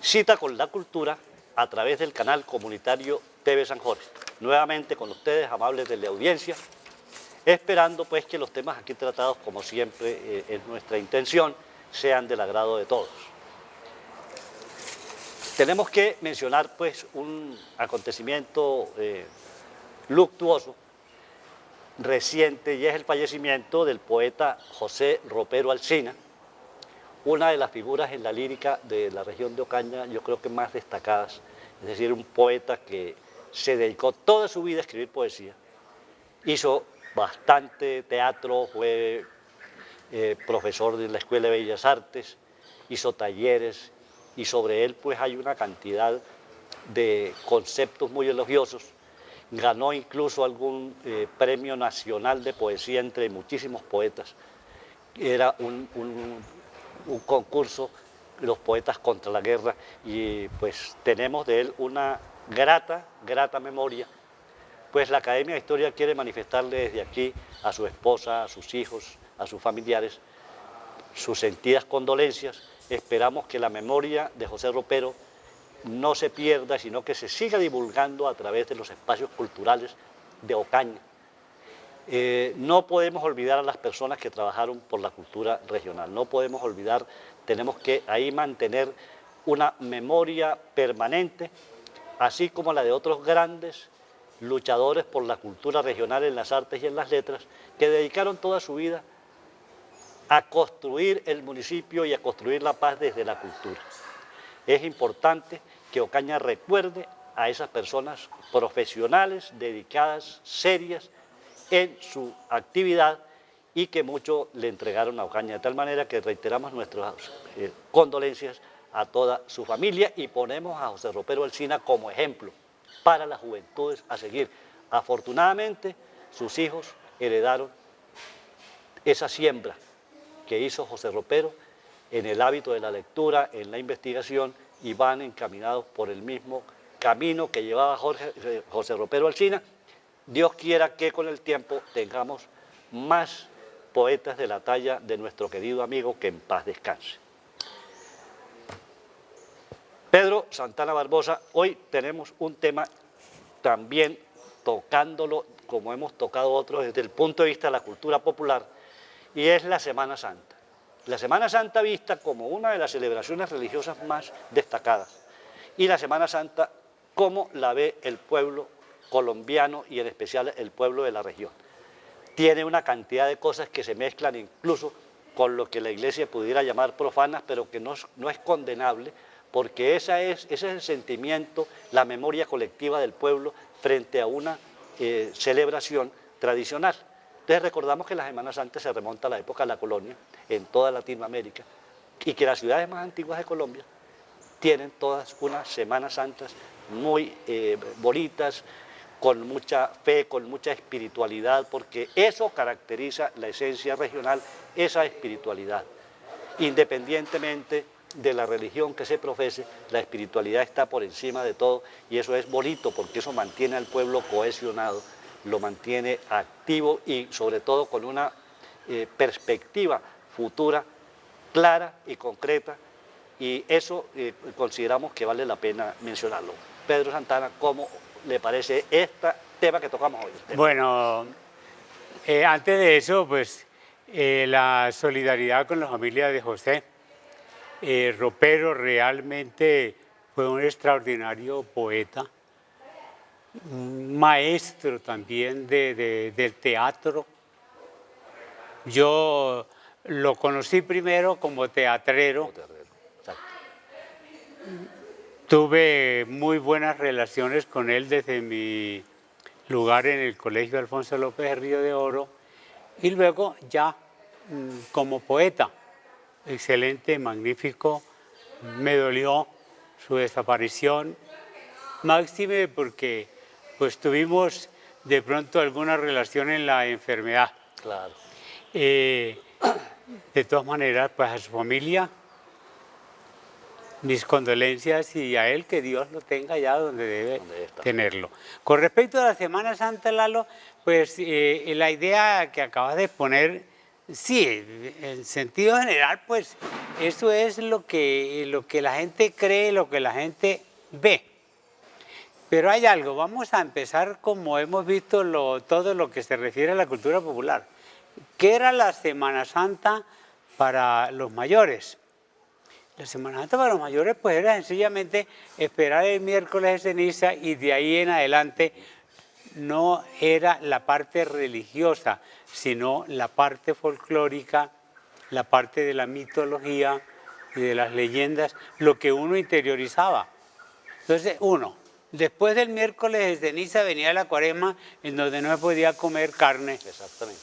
Cita con la cultura a través del canal comunitario TV San Jorge. Nuevamente con ustedes, amables de la audiencia, esperando pues que los temas aquí tratados, como siempre es nuestra intención, sean del agrado de todos. Tenemos que mencionar pues un acontecimiento luctuoso, reciente, y es el fallecimiento del poeta José Ropero Alsina, una de las figuras en la lírica de la región de Ocaña, yo creo que más destacadas, es decir, un poeta que se dedicó toda su vida a escribir poesía, hizo bastante teatro, fue profesor de la Escuela de Bellas Artes, hizo talleres, y sobre él pues hay una cantidad de conceptos muy elogiosos. Ganó incluso algún premio nacional de poesía entre muchísimos poetas. Era un concurso, los poetas contra la guerra, y pues tenemos de él una grata memoria. Pues la Academia de Historia quiere manifestarle desde aquí a su esposa, a sus hijos, a sus familiares, sus sentidas condolencias. Esperamos que la memoria de José Ropero no se pierda, sino que se siga divulgando a través de los espacios culturales de Ocaña. No podemos olvidar a las personas que trabajaron por la cultura regional, no podemos olvidar, tenemos que ahí mantener una memoria permanente, así como la de otros grandes luchadores por la cultura regional en las artes y en las letras, que dedicaron toda su vida a construir el municipio y a construir la paz desde la cultura. Es importante que Ocaña recuerde a esas personas profesionales, dedicadas, serias en su actividad, y que mucho le entregaron a Ocaña, de tal manera que reiteramos nuestras condolencias a toda su familia y ponemos a José Ropero Alsina como ejemplo para las juventudes a seguir. Afortunadamente, sus hijos heredaron esa siembra que hizo José Ropero en el hábito de la lectura, en la investigación, y van encaminados por el mismo camino que llevaba José Ropero Alsina. Dios quiera que con el tiempo tengamos más poetas de la talla de nuestro querido amigo, que en paz descanse. Pedro Santana Barbosa, hoy tenemos un tema también tocándolo, como hemos tocado otros, desde el punto de vista de la cultura popular, y es la Semana Santa. La Semana Santa vista como una de las celebraciones religiosas más destacadas, y la Semana Santa como la ve el pueblo colombiano y en especial el pueblo de la región. Tiene una cantidad de cosas que se mezclan incluso con lo que la Iglesia pudiera llamar profanas, pero que no es condenable, porque ese es el sentimiento, la memoria colectiva del pueblo frente a una celebración tradicional. Entonces recordamos que la Semana Santa se remonta a la época de la colonia en toda Latinoamérica, y que las ciudades más antiguas de Colombia tienen todas unas Semanas Santas muy bonitas, con mucha fe, con mucha espiritualidad, porque eso caracteriza la esencia regional, esa espiritualidad. Independientemente de la religión que se profese, la espiritualidad está por encima de todo, y eso es bonito porque eso mantiene al pueblo cohesionado, lo mantiene activo y sobre todo con una perspectiva futura clara y concreta, y eso consideramos que vale la pena mencionarlo. Pedro Santana, ¿cómo le parece este tema que tocamos hoy? Bueno, antes de eso, pues la solidaridad con la familia de José. Ropero realmente fue un extraordinario poeta, un maestro también del teatro. Yo lo conocí primero como teatrero. Exacto. Tuve muy buenas relaciones con él desde mi lugar en el Colegio Alfonso López de Río de Oro, y luego ya como poeta. Excelente, magnífico. Me dolió su desaparición, máxime porque pues tuvimos de pronto alguna relación en la enfermedad. Claro. De todas maneras, pues a su familia, mis condolencias, y a él que Dios lo tenga ya donde debe tenerlo. Con respecto a la Semana Santa, Lalo, pues la idea que acabas de poner Sí, en sentido general, pues eso es lo que la gente cree, lo que la gente ve. Pero hay algo, vamos a empezar como hemos visto todo lo que se refiere a la cultura popular. ¿Qué era la Semana Santa para los mayores? La Semana Santa para los mayores pues era sencillamente esperar el miércoles de ceniza y de ahí en adelante no era la parte religiosa, sino la parte folclórica, la parte de la mitología y de las leyendas, lo que uno interiorizaba. Entonces, después del miércoles de ceniza venía la cuaresma, en donde no se podía comer carne. Exactamente.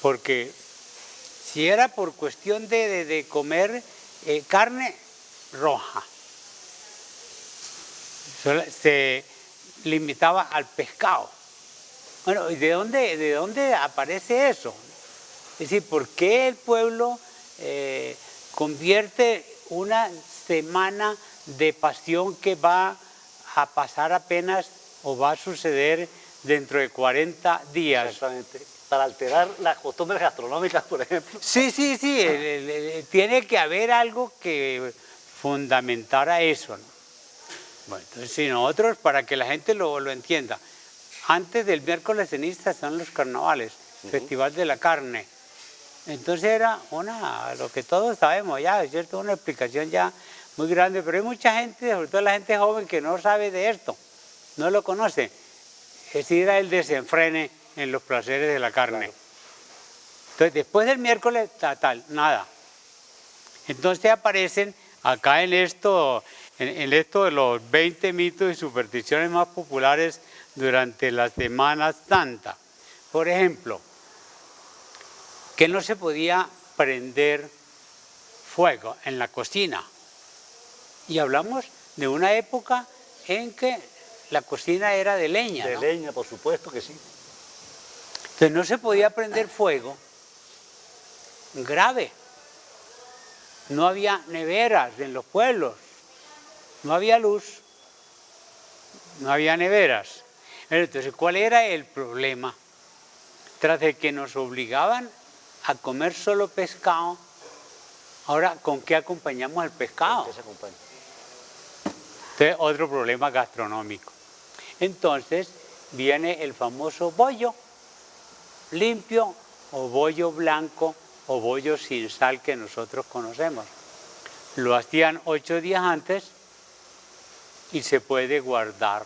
Porque si era por cuestión de comer carne roja, se limitaba al pescado. Bueno, ¿y de dónde aparece eso? Es decir, ¿por qué el pueblo convierte una semana de pasión que va a pasar apenas o va a suceder dentro de 40 días? Exactamente. Para alterar las costumbres gastronómicas, por ejemplo. Sí, tiene que haber algo que fundamentara eso, ¿no? Bueno, entonces, si nosotros, para que la gente lo entienda, antes del miércoles ceniza son los carnavales, Festival de la Carne. Entonces era lo que todos sabemos ya, es cierto, una explicación ya muy grande, pero hay mucha gente, sobre todo la gente joven, que no sabe de esto, no lo conoce. Es decir, era el desenfrene en los placeres de la carne. Claro. Entonces, después del miércoles, nada. Entonces aparecen acá en esto de los 20 mitos y supersticiones más populares durante la Semana Santa. Por ejemplo, que no se podía prender fuego en la cocina. Y hablamos de una época en que la cocina era de leña. De ¿no? leña, por supuesto que sí. Entonces no se podía prender fuego. Grave. No había neveras en los pueblos. No había luz. No había neveras. Entonces, ¿cuál era el problema? Tras de que nos obligaban a comer solo pescado, ahora, ¿con qué acompañamos el pescado? ¿Con qué se acompaña? Entonces, otro problema gastronómico. Entonces, viene el famoso bollo limpio o bollo blanco o bollo sin sal que nosotros conocemos. Lo hacían 8 días antes y se puede guardar.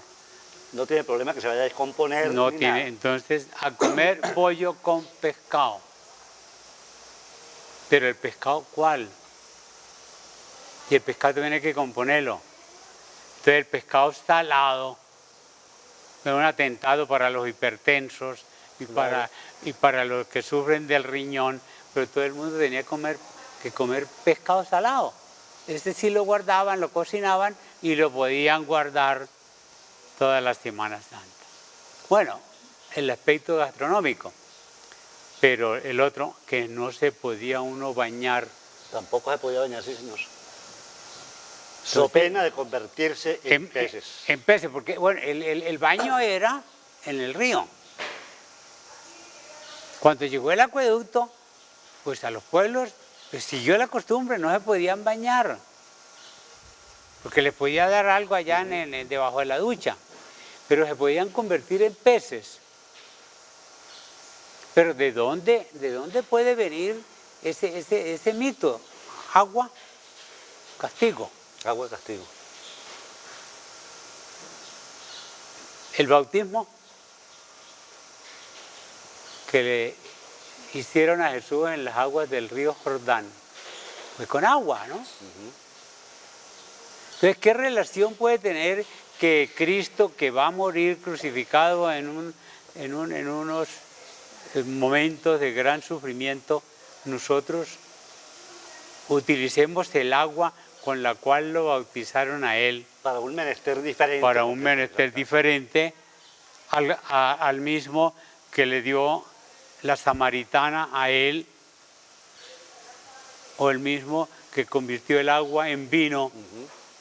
No tiene problema que se vaya a descomponer. No ni tiene, nada. entonces, a comer bollo con pescado. Pero el pescado, ¿cuál? Y el pescado tiene que componerlo. Entonces, el pescado salado es un atentado para los hipertensos y para los que sufren del riñón, pero todo el mundo tenía que comer pescado salado. Este sí lo guardaban, lo cocinaban y lo podían guardar toda la Semana Santa. Bueno, el aspecto gastronómico, pero el otro, que no se podía uno bañar. Tampoco se podía bañar, sí, señor. So pena de convertirse en peces. En peces, porque bueno, el baño era en el río. Cuando llegó el acueducto, pues a los pueblos les siguió la costumbre, no se podían bañar, porque les podía dar algo allá debajo de la ducha, pero se podían convertir en peces. Pero ¿de dónde puede venir ese mito? Agua, castigo. Agua de castigo. El bautismo que le hicieron a Jesús en las aguas del río Jordán, pues con agua, ¿no? Entonces, ¿qué relación puede tener que Cristo, que va a morir crucificado en unos momentos de gran sufrimiento, nosotros utilicemos el agua con la cual lo bautizaron a él? Para un menester diferente. Para un menester diferente al mismo que le dio la samaritana a él, o el mismo que convirtió el agua en vino.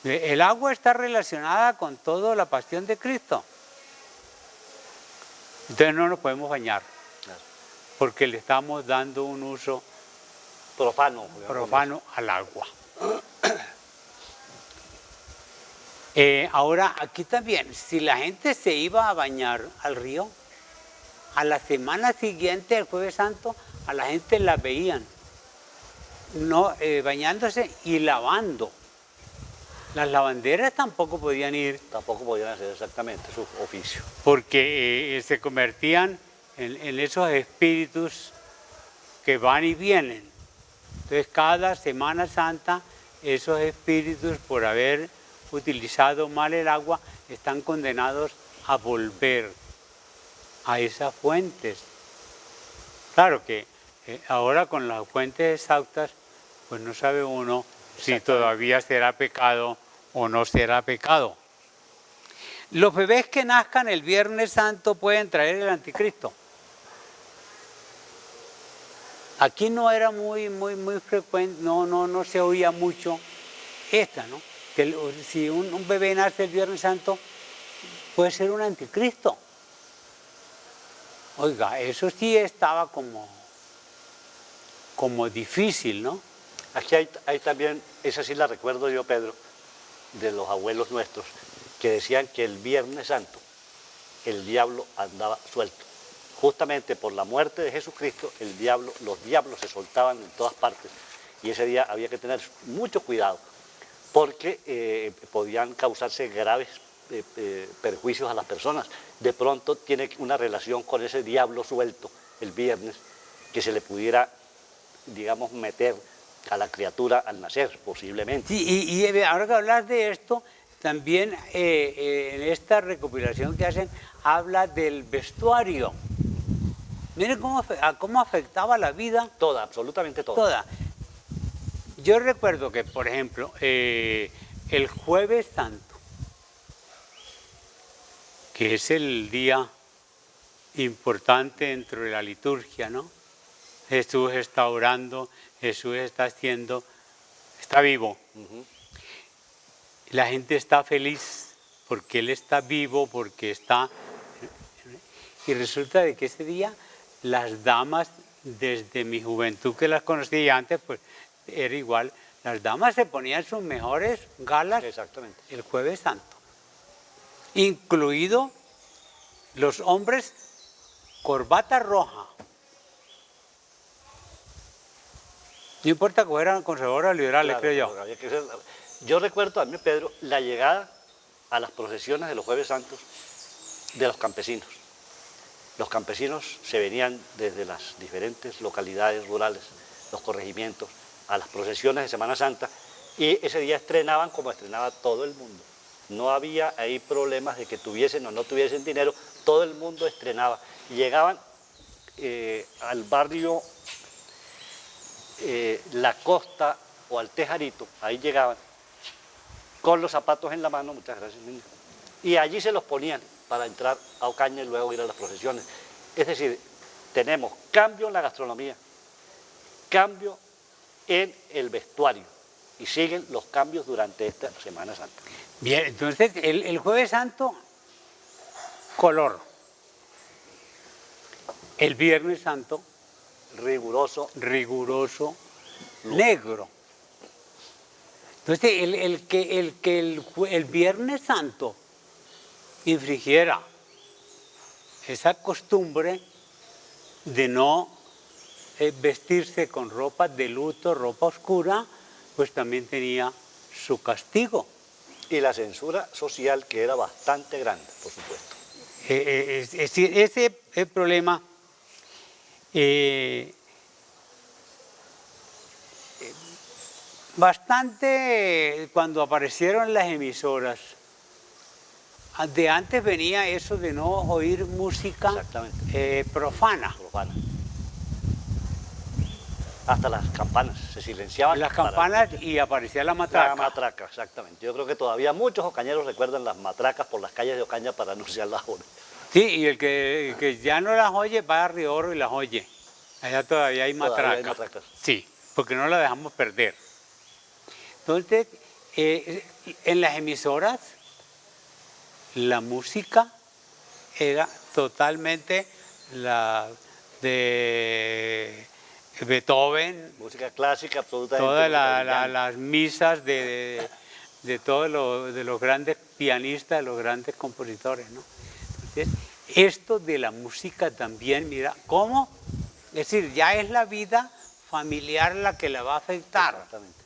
El agua está relacionada con toda la pasión de Cristo. Entonces no nos podemos bañar. Claro. porque le estamos dando un uso Profano. profano al agua. Ahora, aquí también, si la gente se iba a bañar al río, a la semana siguiente, el Jueves Santo, a la gente la veían no, bañándose y lavando. Las lavanderas tampoco podían ir Tampoco podían hacer exactamente su oficio. porque se convertían en esos espíritus que van y vienen. Entonces, cada Semana Santa, esos espíritus, por haber utilizado mal el agua, están condenados a volver a esas fuentes. Claro que ahora con las fuentes exhaustas, pues no sabe uno si todavía será pecado o no será pecado. Los bebés que nazcan el Viernes Santo pueden traer el anticristo. Aquí no era muy frecuente, no se oía mucho esta, ¿no? Que si un bebé nace el Viernes Santo, puede ser un anticristo. Oiga, eso sí estaba como difícil, ¿no? Aquí hay también, esa sí la recuerdo yo, Pedro, de los abuelos nuestros, que decían que el Viernes Santo el diablo andaba suelto. Justamente por la muerte de Jesucristo, los diablos se soltaban en todas partes y ese día había que tener mucho cuidado porque podían causarse graves perjuicios a las personas. De pronto tiene una relación con ese diablo suelto el viernes que se le pudiera, digamos, meter a la criatura al nacer, posiblemente. Sí, y ahora que hablas de esto, también en esta recopilación que hacen, habla del vestuario. Miren cómo afectaba la vida. Toda, absolutamente toda. Toda. Yo recuerdo que, por ejemplo, el Jueves Santo, que es el día importante dentro de la liturgia, ¿no? Jesús está orando, Jesús está vivo. La gente está feliz porque Él está vivo, porque está... Y resulta de que ese día las damas, desde mi juventud que las conocía antes, pues era igual, las damas se ponían sus mejores galas el Jueves Santo, incluido los hombres corbata roja. No importa que fueran conservadores o liberales, creo yo. Yo recuerdo también, Pedro, la llegada a las procesiones de los Jueves Santos de los campesinos. Los campesinos se venían desde las diferentes localidades rurales, los corregimientos, a las procesiones de Semana Santa y ese día estrenaban como estrenaba todo el mundo. No había ahí problemas de que tuviesen o no tuviesen dinero, todo el mundo estrenaba. Llegaban al barrio La Costa o al Tejarito, ahí llegaban con los zapatos en la mano, muchas gracias, niña, y allí se los ponían para entrar a Ocaña y luego ir a las procesiones. Es decir, tenemos cambio en la gastronomía, cambio en el vestuario y siguen los cambios durante esta Semana Santa. Bien, entonces el Jueves Santo, color. El Viernes Santo, riguroso, negro. Entonces el Viernes Santo infringiera esa costumbre de no vestirse con ropa de luto, ropa oscura, pues también tenía su castigo. Y la censura social, que era bastante grande, por supuesto. Es decir, ese es el problema. Bastante cuando aparecieron las emisoras. De antes venía eso de no oír música profana. Hasta las campanas se silenciaban. Las campanas y aparecía la matraca. La matraca, exactamente. Yo creo que todavía muchos ocañeros recuerdan las matracas por las calles de Ocaña para anunciar las horas. Sí, y el que ya no las oye va a Río Oro y las oye. Allá todavía hay matracas. Sí, porque no las dejamos perder. Entonces, en las emisoras, la música era totalmente de Beethoven, Música clásica, absolutamente. todas música brillante. las misas de todos de los grandes pianistas, de los grandes compositores, ¿no? Entonces, esto de la música también, mira, ¿cómo? Es decir, ya es la vida familiar la que la va a afectar. Exactamente.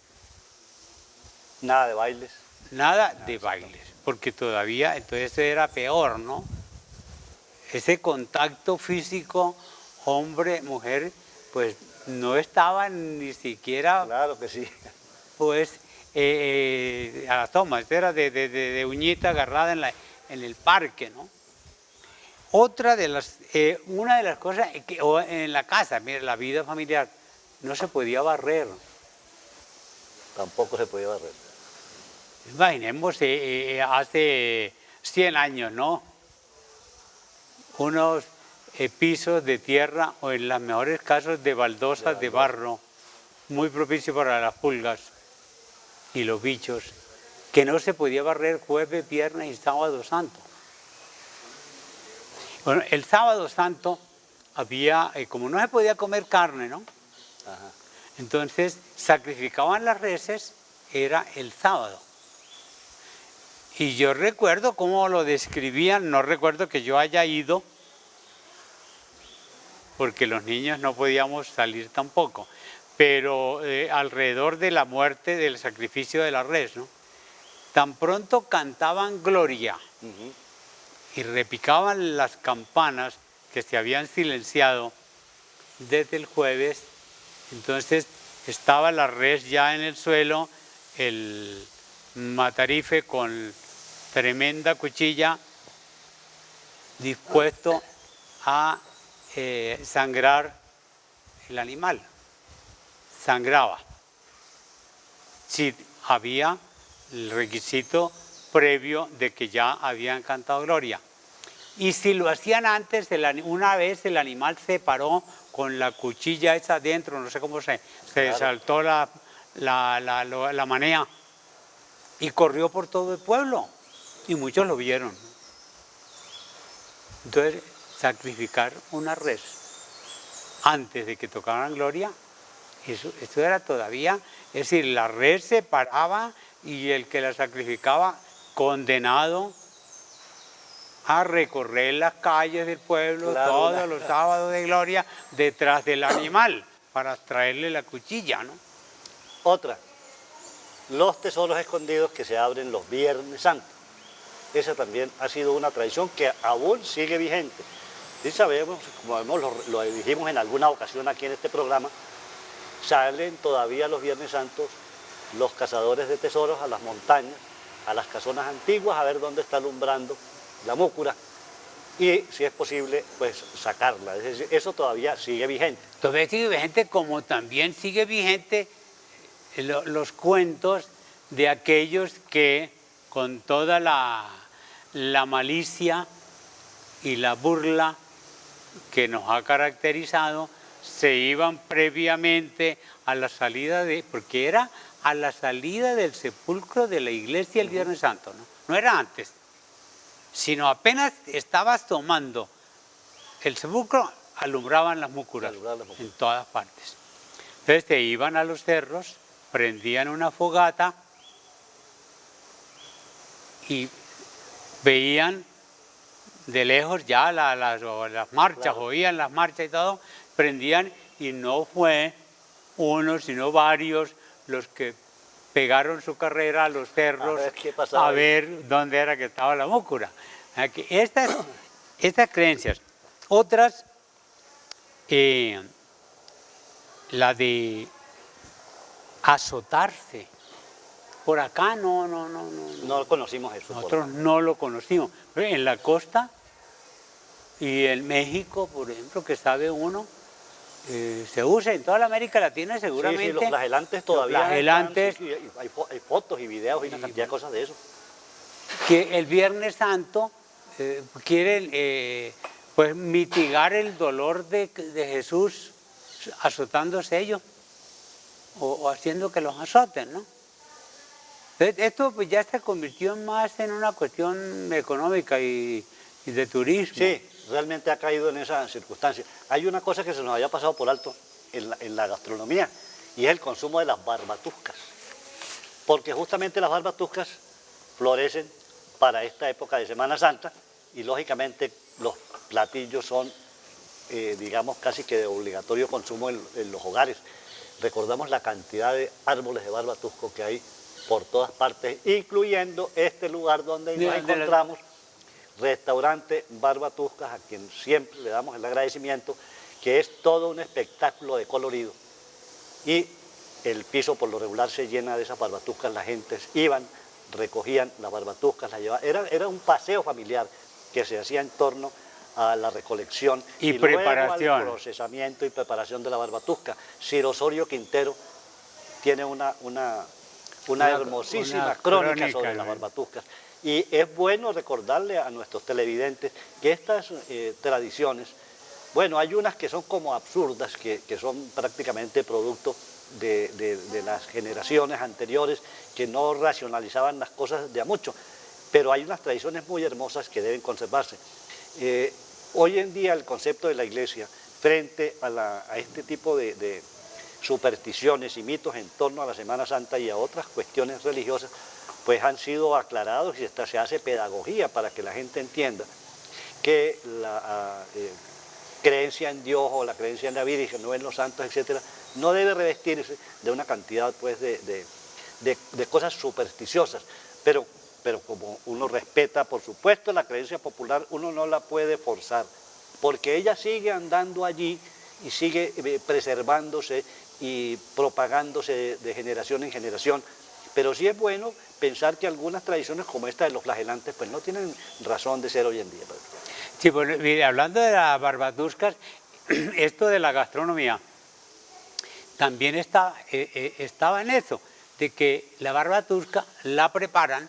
Nada de bailes. Nada de bailes, porque todavía, entonces era peor, ¿no? Ese contacto físico, hombre, mujer, pues no estaba ni siquiera, Claro que sí. pues, a la toma, era de uñita agarrada en el parque, ¿no? Una de las cosas, o en la casa, mire, la vida familiar, no se podía barrer. Tampoco se podía barrer. Imaginemos hace 100 años, ¿no? Unos pisos de tierra o en los mejores casos de baldosas de barro, muy propicio para las pulgas y los bichos, que no se podía barrer jueves, viernes y sábado santo. Bueno, el sábado santo había, como no se podía comer carne, ¿no? Ajá. Entonces sacrificaban las reses, era el sábado. Y yo recuerdo cómo lo describían, no recuerdo que yo haya ido, porque los niños no podíamos salir tampoco, pero alrededor de la muerte, del sacrificio de la res, ¿no? Tan pronto cantaban Gloria y repicaban las campanas que se habían silenciado desde el jueves, entonces estaba la res ya en el suelo, el matarife con tremenda cuchilla dispuesto a sangrar el animal. Sangraba. Si había el requisito previo de que ya habían cantado Gloria. Y si lo hacían antes, una vez el animal se paró con la cuchilla esa adentro, no sé cómo se Claro. saltó la manea y corrió por todo el pueblo y muchos lo vieron. Entonces, sacrificar una res antes de que tocaran Gloria, eso era todavía, es decir, la res se paraba y el que la sacrificaba condenado a recorrer las calles del pueblo, Claro, todos los sábados de Gloria detrás del animal para traerle la cuchilla, ¿no? Otra, los tesoros escondidos que se abren los Viernes Santos. Esa también ha sido una tradición que aún sigue vigente. Y sabemos, como lo dijimos en alguna ocasión aquí en este programa, salen todavía los Viernes Santos los cazadores de tesoros a las montañas, a las casonas antiguas, a ver dónde está alumbrando la múcura y, si es posible, pues sacarla. Es decir, eso todavía sigue vigente. Todavía sigue vigente, como también sigue vigente los cuentos de aquellos que con toda la malicia y la burla que nos ha caracterizado, se iban previamente a la salida porque era a la salida del sepulcro de la iglesia el Viernes Santo, ¿no? No era antes, sino apenas estabas tomando el sepulcro, alumbraban las múcuras en todas partes. Entonces te iban a los cerros, prendían una fogata y veían de lejos ya las marchas, claro. Oían las marchas y todo, prendían y no fue uno sino varios los que pegaron su carrera a los cerros a ver dónde era que estaba la múcura. Estas creencias. Otras, la de azotarse. Por acá no conocimos eso. Nosotros no lo conocimos. Pero en la costa y en México, por ejemplo, que sabe uno, se usa en toda la América Latina seguramente. Sí, los flagelantes todavía. Los flagelantes. Sí, hay fotos y videos y una cantidad de cosas de eso. Que el Viernes Santo quieren pues mitigar el dolor de Jesús azotándose ellos o haciendo que los azoten, ¿no? Entonces, esto pues ya se convirtió más en una cuestión económica y de turismo. Sí, realmente ha caído en esa circunstancia. Hay una cosa que se nos había pasado por alto en la gastronomía, y es el consumo de las barbatuscas, porque justamente las barbatuscas florecen para esta época de Semana Santa, y lógicamente los platillos son, digamos, casi que de obligatorio consumo en los hogares. Recordamos la cantidad de árboles de barbatusco que hay por todas partes, incluyendo este lugar donde nos encontramos, Restaurante Barbatuscas, a quien siempre le damos el agradecimiento, que es todo un espectáculo de colorido, y el piso por lo regular se llena de esas barbatuscas. La gente iban, recogían las barbatuscas, las llevaban, era un paseo familiar que se hacía en torno a la recolección y preparación, luego al procesamiento y preparación de la barbatusca. Ciro Osorio Quintero tiene una hermosísima crónica sobre las barbatuscas, y es bueno recordarle a nuestros televidentes que estas tradiciones, bueno, hay unas que son como absurdas, que son prácticamente producto de las generaciones anteriores, que no racionalizaban las cosas de a mucho, pero hay unas tradiciones muy hermosas que deben conservarse. Hoy en día el concepto de la Iglesia frente a este tipo de supersticiones y mitos en torno a la Semana Santa y a otras cuestiones religiosas, pues han sido aclarados, y se hace pedagogía para que la gente entienda que la creencia en Dios o la creencia en la Virgen, no en los santos, etcétera, no debe revestirse de una cantidad, pues, de cosas supersticiosas, pero como uno respeta, por supuesto, la creencia popular, uno no la puede forzar, porque ella sigue andando allí y sigue preservándose y propagándose de generación en generación. Pero sí es bueno pensar que algunas tradiciones como esta de los flagelantes pues no tienen razón de ser hoy en día. Sí, bueno, mire, hablando de las barbatuscas, esto de la gastronomía también estaba en eso, de que la barbatusca la preparan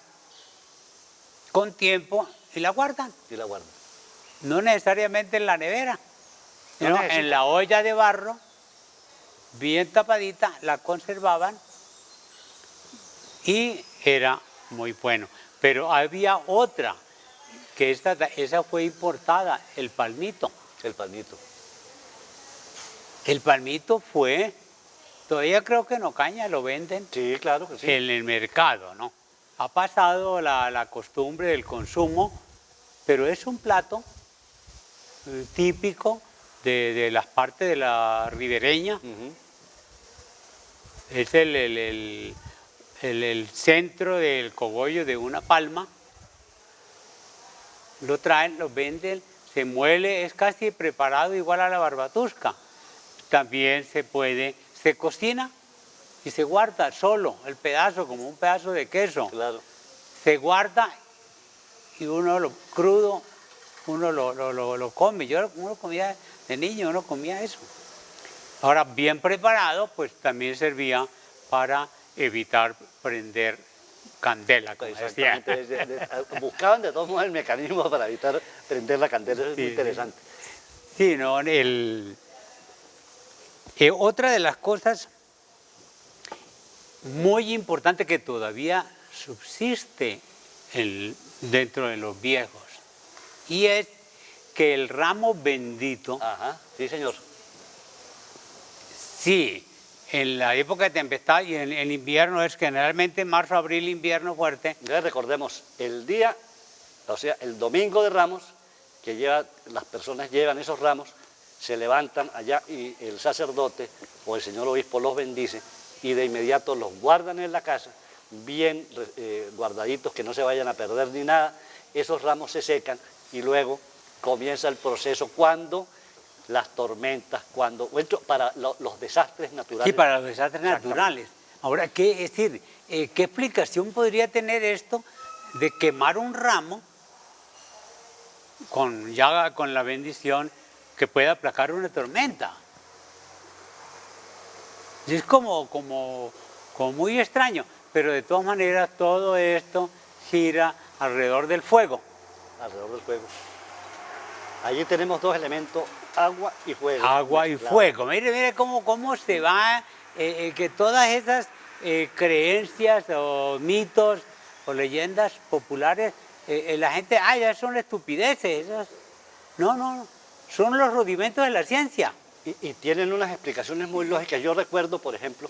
con tiempo y la guardan. Y la guardan. No necesariamente en la nevera, sino en la olla de barro, bien tapadita, la conservaban y era muy bueno. Pero había otra, que esa fue importada, el palmito. El palmito. El palmito fue, todavía creo que en Ocaña lo venden. Sí, claro que sí. En el mercado, ¿no? Ha pasado la costumbre del consumo, pero es un plato típico de las partes de la ribereña. Es el centro del cogollo de una palma. Lo traen, lo venden, se muele, es casi preparado igual a la barbatusca. También se cocina y se guarda solo el pedazo, como un pedazo de queso. Claro. Se guarda y uno lo crudo, uno lo come. Uno comía de niño, uno comía eso. Ahora, bien preparado, pues también servía para evitar prender candela, como decía. Buscaban de todos modos el mecanismo para evitar prender la candela, eso es muy interesante. Sí, no, otra de las cosas muy importante que todavía subsiste dentro de los viejos, y es que el ramo bendito. Ajá, sí, señor. Sí, en la época de tempestad y en el invierno, es generalmente marzo, abril, invierno fuerte. Entonces recordemos, el día, o sea, el domingo de Ramos, que las personas llevan esos ramos, se levantan allá y el sacerdote o el señor obispo los bendice, y de inmediato los guardan en la casa, bien guardaditos, que no se vayan a perder ni nada. Esos ramos se secan y luego comienza el proceso cuando las tormentas, para los desastres naturales. Sí, para los desastres naturales. Ahora, ¿qué explicación podría tener esto de quemar un ramo con la bendición que pueda aplacar una tormenta? Es como muy extraño, pero de todas maneras todo esto gira alrededor del fuego. Alrededor del fuego. Allí tenemos dos elementos, agua y fuego. Agua y fuego. Mire cómo se va, que todas esas creencias o mitos o leyendas populares, la gente, ya son estupideces, esas No, no, no. Son los rudimentos de la ciencia. Y tienen unas explicaciones muy lógicas. Yo recuerdo, por ejemplo,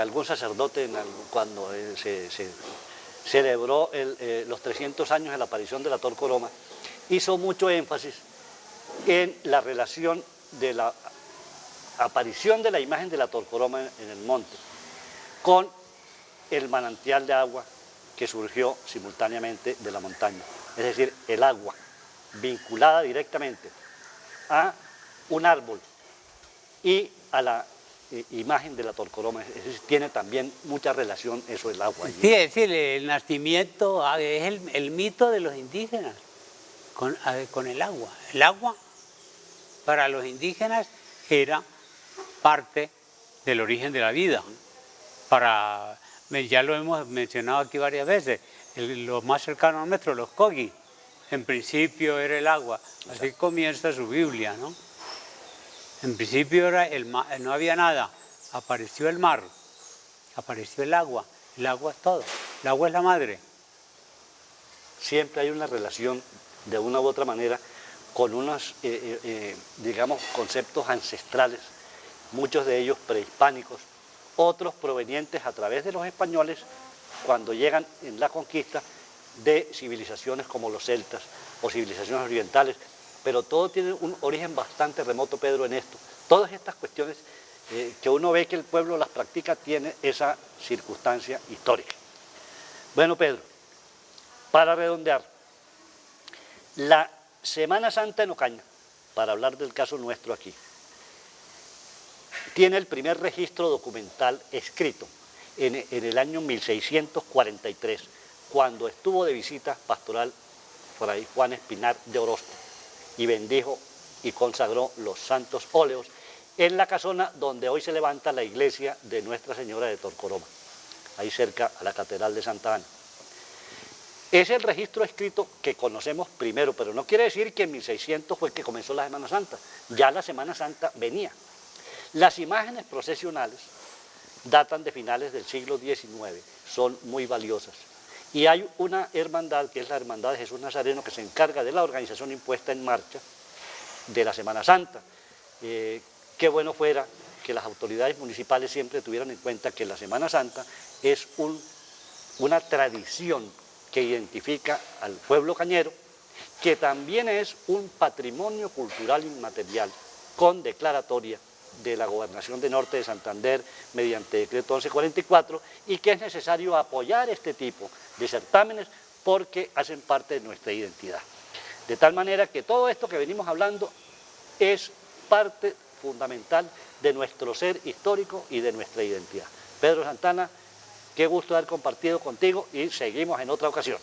algún sacerdote cuando se celebró los 300 años de la aparición de la Torcoroma, hizo mucho énfasis en la relación de la aparición de la imagen de la Torcoroma en el monte con el manantial de agua que surgió simultáneamente de la montaña. Es decir, el agua vinculada directamente a un árbol y a la imagen de la Torcoroma. Es decir, tiene también mucha relación eso del agua. Sí, es decir, el nacimiento es el mito de los indígenas con el agua. El agua para los indígenas era parte del origen de la vida. Ya lo hemos mencionado aquí varias veces, lo más cercano a nuestro, los Kogi, en principio era el agua. Así comienza su Biblia, ¿no? En principio era no había nada, apareció el mar, apareció el agua es todo, el agua es la madre. Siempre hay una relación, de una u otra manera, con unos, digamos, conceptos ancestrales, muchos de ellos prehispánicos, otros provenientes a través de los españoles, cuando llegan en la conquista, de civilizaciones como los celtas o civilizaciones orientales, pero todo tiene un origen bastante remoto, Pedro, en esto. Todas estas cuestiones que uno ve que el pueblo las practica, tiene esa circunstancia histórica. Bueno, Pedro, para redondear, la Semana Santa en Ocaña, para hablar del caso nuestro aquí, tiene el primer registro documental escrito en el año 1643, cuando estuvo de visita pastoral Fray Juan Espinar de Orozco y bendijo y consagró los santos óleos en la casona donde hoy se levanta la iglesia de Nuestra Señora de Torcoroma, ahí cerca a la Catedral de Santa Ana. Es el registro escrito que conocemos primero, pero no quiere decir que en 1600 fue que comenzó la Semana Santa, ya la Semana Santa venía. Las imágenes procesionales datan de finales del siglo XIX, son muy valiosas. Y hay una hermandad, que es la Hermandad de Jesús Nazareno, que se encarga de la organización impuesta en marcha de la Semana Santa. Qué bueno fuera que las autoridades municipales siempre tuvieran en cuenta que la Semana Santa es una tradición que identifica al pueblo cañero, que también es un patrimonio cultural inmaterial, con declaratoria de la Gobernación de Norte de Santander mediante decreto 1144, y que es necesario apoyar este tipo de certámenes porque hacen parte de nuestra identidad. De tal manera que todo esto que venimos hablando es parte fundamental de nuestro ser histórico y de nuestra identidad. Pedro Santana, qué gusto haber compartido contigo y seguimos en otra ocasión.